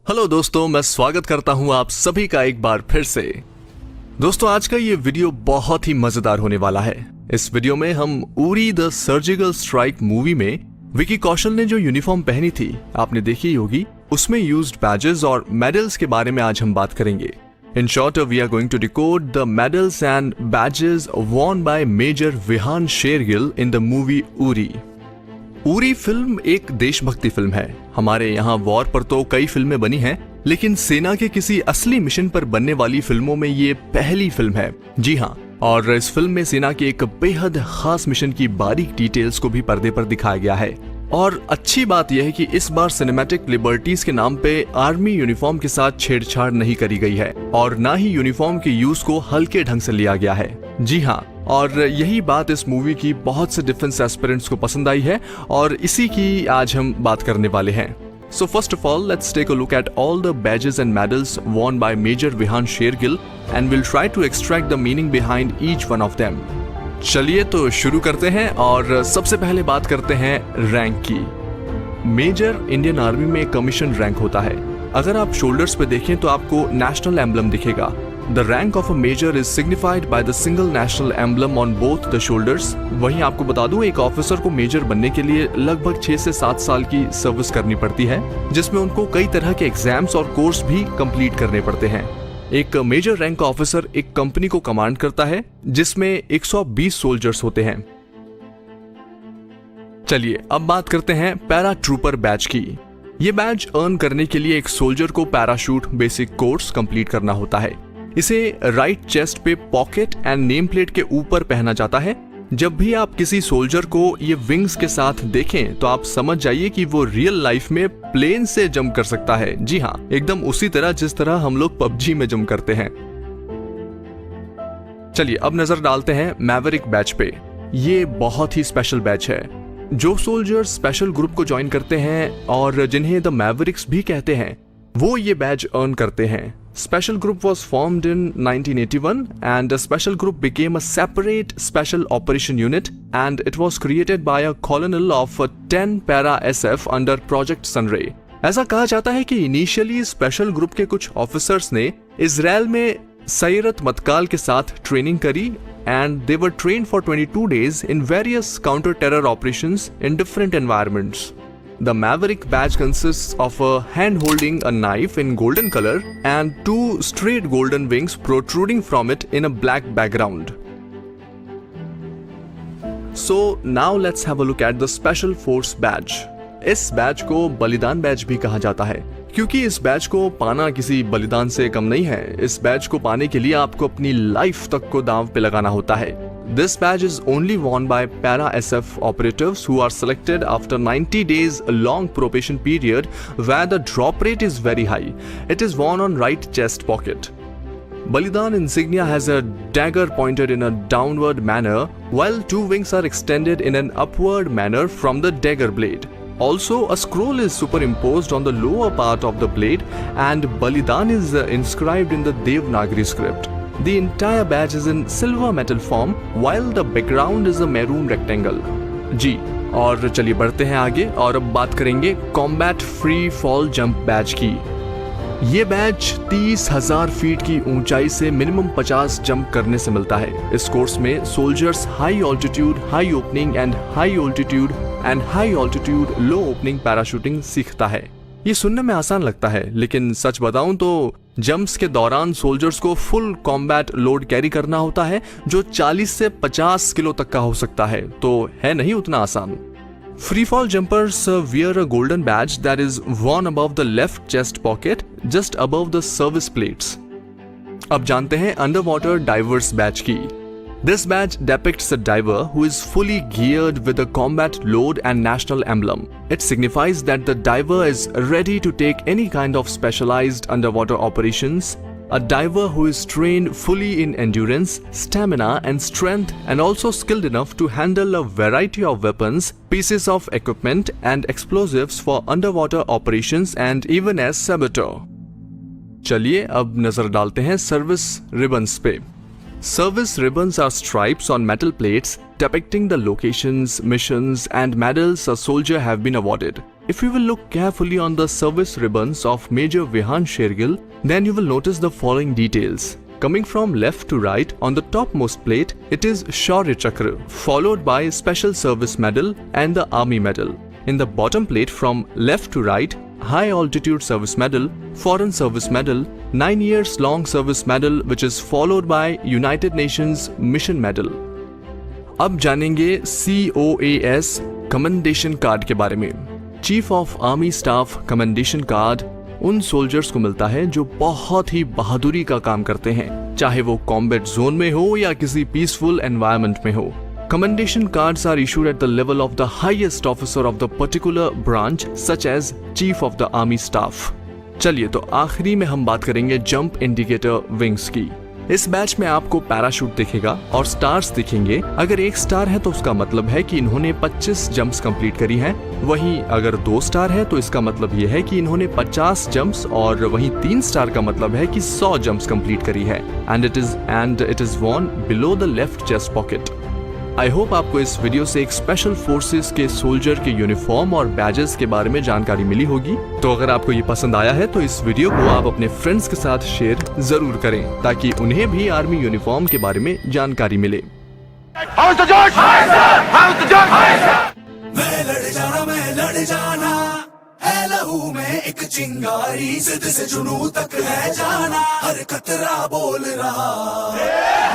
Hello दोस्तों, मैं स्वागत करता हूं आप सभी का एक बार फिर से। दोस्तों, आज का ये वीडियो बहुत ही मजेदार होने वाला है। इस वीडियो में हम Uri the surgical strike movie में विकी कौशल ने जो यूनिफॉर्म पहनी थी, आपने देखी होगी, उसमें यूज्ड बैजेस और मेडल्स के बारे में आज हम बात करेंगे। In short, we are going to decode the medals and badges worn by Major Vihan Shergill in the movie Uri. Uri film एक देशभक्ति फिल्म है। हमारे यहाँ वॉर पर तो कई फिल्में बनी हैं, लेकिन सेना के किसी असली मिशन पर बनने वाली फिल्मों में ये पहली फिल्म है। जी हाँ, और इस फिल्म में सेना के एक बेहद खास मिशन की बारीक डिटेल्स को भी पर्दे पर दिखाया गया है। और अच्छी बात यह है कि इस बार सिनेमैटिक लिबर्टीज के नाम पे आर्मी यूनिफॉर्म के साथ छेड़छाड़ नहीं करी गई है और ना ही यूनिफॉर्म के यूज को हल्के ढंग से लिया गया है। जी हाँ, और यही बात इस मूवी की बहुत से डिफेंस एस्पिरेंट्स को पसंद आई है और इसी की आज हम बात करने वाले हैं। So first of all, let's take a look at all the badges and medals worn by Major Vihan Shergill and we'll try to extract the meaning behind each one of them. चलिए तो शुरू करते हैं और सबसे पहले बात करते हैं रैंक की। मेजर इंडियन आर्मी में कमीशन रैंक होता है। अगर आप शोल्डर्स पे देखें तो आपको नेशनल एम्बलम दिखेगा। The rank of a major is signified by the single national emblem on both the shoulders. वहीं आपको बता दूं, एक ऑफिसर को मेजर बनने के लिए लगभग 6 से 7 साल की सर्विस करनी पड़ती है, जिसमें उनको कई तरह के एग्जाम्स और कोर्स भी कंप्लीट करने पड़ते हैं। एक मेजर रैंक का ऑफिसर एक कंपनी को कमांड करता है, जिसमें 120 सोल्जर्स होते हैं। चलिए अब बात करते हैं पैरा ट्रूपर बैच की। ये बैच अर्न करने के लिए एक सोल्जर को पैराशूट बेसिक कोर्स कंप्लीट करना होता है। इसे राइट चेस्ट पे पॉकेट एंड नेम प्लेट के ऊपर पहना जाता है। जब भी आप किसी सोल्जर को ये विंग्स के साथ देखें तो आप समझ जाइए कि वो रियल लाइफ में प्लेन से जंप कर सकता है। जी हाँ, एकदम उसी तरह जिस तरह हम लोग पबजी में जंप करते हैं। चलिए अब नजर डालते हैं मैवरिक बैच पे। ये बहुत ही स्पेशल बैच है। जो सोल्जर स्पेशल ग्रुप को ज्वाइन करते हैं और जिन्हें द मैवरिक्स भी कहते हैं, वो ये बैच अर्न करते हैं। Special group was formed in 1981 and a special group became a separate special operation unit and it was created by a colonel of 10 para SF under Project Sunray. ऐसा कहा जाता है कि इनिशियली स्पेशल ग्रुप के कुछ officers ने Israel में सैरत मतकाल के साथ ट्रेनिंग करी and they were trained for 22 days in various counter-terror operations in different environments. The Maverick badge consists of a hand holding a knife in golden color and 2 straight golden wings protruding from it in a black background. So now let's have a look at the Special Force badge. इस batch को बलिदान batch भी कहा जाता है, क्योंकि इस batch को पाना किसी बलिदान से कम नहीं है। इस बैच को पाने के लिए आपको अपनी लाइफ तक को दांव पे लगाना होता है। This badge is only worn by para SF operatives who are selected after 90 days long probation period where the drop rate is very high. It is worn on right chest pocket. Balidan insignia has a dagger pointed in a downward manner while 2 wings are extended in an upward manner from the dagger blade. Also, a scroll is superimposed on the lower part of the blade and Balidan is inscribed in the Devanagari script. The entire badge is in silver metal form while the background is a maroon rectangle. जी, और चलिए बढ़ते हैं आगे और अब बात करेंगे combat free fall jump batch की। ये बैच 30,000 फीट की ऊंचाई से मिनिमम 50 जंप करने से मिलता है। इस कोर्स में soldiers high altitude, high opening and high altitude low opening parachuting सीखता है। ये सुनने में आसान लगता है, लेकिन सच बताऊं तो जंप्स के दौरान सोल्जर्स को फुल कॉम्बैट लोड कैरी करना होता है, जो 40 से 50 किलो तक का हो सकता है, तो है नहीं उतना आसान। Free fall jumpers wear a golden badge that is worn above the left chest pocket, just above the service plates. अब जानते हैं underwater divers badge की। This badge depicts a diver who is fully geared with a combat load and national emblem. It signifies that the diver is ready to take any kind of specialized underwater operations. A diver who is trained fully in endurance, stamina and strength and also skilled enough to handle a variety of weapons, pieces of equipment and explosives for underwater operations and even as saboteur. चलिए अब नजर डालते हैं service ribbons पे। Service ribbons are stripes on metal plates depicting the locations, missions and medals a soldier have been awarded. If you will look carefully on the service ribbons of Major Vihan Shergill, then you will notice the following details. Coming from left to right, on the topmost plate, it is Shaurya Chakra, followed by Special Service Medal and the Army Medal. In the bottom plate from left to right, High Altitude Service Medal, Foreign Service Medal, 9 years long Service Medal, which is followed by United Nations Mission Medal. अब जानेंगे COAS commendation card के बारे में। Chief of army staff commendation card उन soldiers को मिलता है जो बहुत ही बहादुरी का काम करते हैं, चाहे वो कॉम्बैट जोन में हो या किसी पीसफुल एनवायरनमेंट में हो। Commendation cards are issued at the level of the highest officer of the particular branch, such as Chief of the Army Staff. चलिए तो आखिरी में हम बात करेंगे जंप इंडिकेटर विंग्स की। इस बैच में आपको पैराशूट दिखेगा और स्टार्स दिखेंगे। अगर 1 स्टार है तो उसका मतलब है कि इन्होंने 25 जंप्स कंप्लीट करी हैं। वहीं अगर 2 स्टार है तो इसका मतलब यह है कि इन्होंने 50 जंप्स, और वहीं 3 स्टार का मतलब है कि 100 जंप्स कंप्लीट करी है। And it is worn below the left chest pocket. I hope आपको इस वीडियो से एक स्पेशल फोर्सेस के सोल्जर के यूनिफॉर्म और बैजेस के बारे में जानकारी मिली होगी। तो अगर आपको ये पसंद आया है तो इस वीडियो को आप अपने फ्रेंड्स के साथ शेयर जरूर करें, ताकि उन्हें भी आर्मी यूनिफॉर्म के बारे में जानकारी मिले। मैं लड़ जाना है लहू में एक चिंगारी, जिद से जुनू तक है जाना, हर कतरा बोल रहा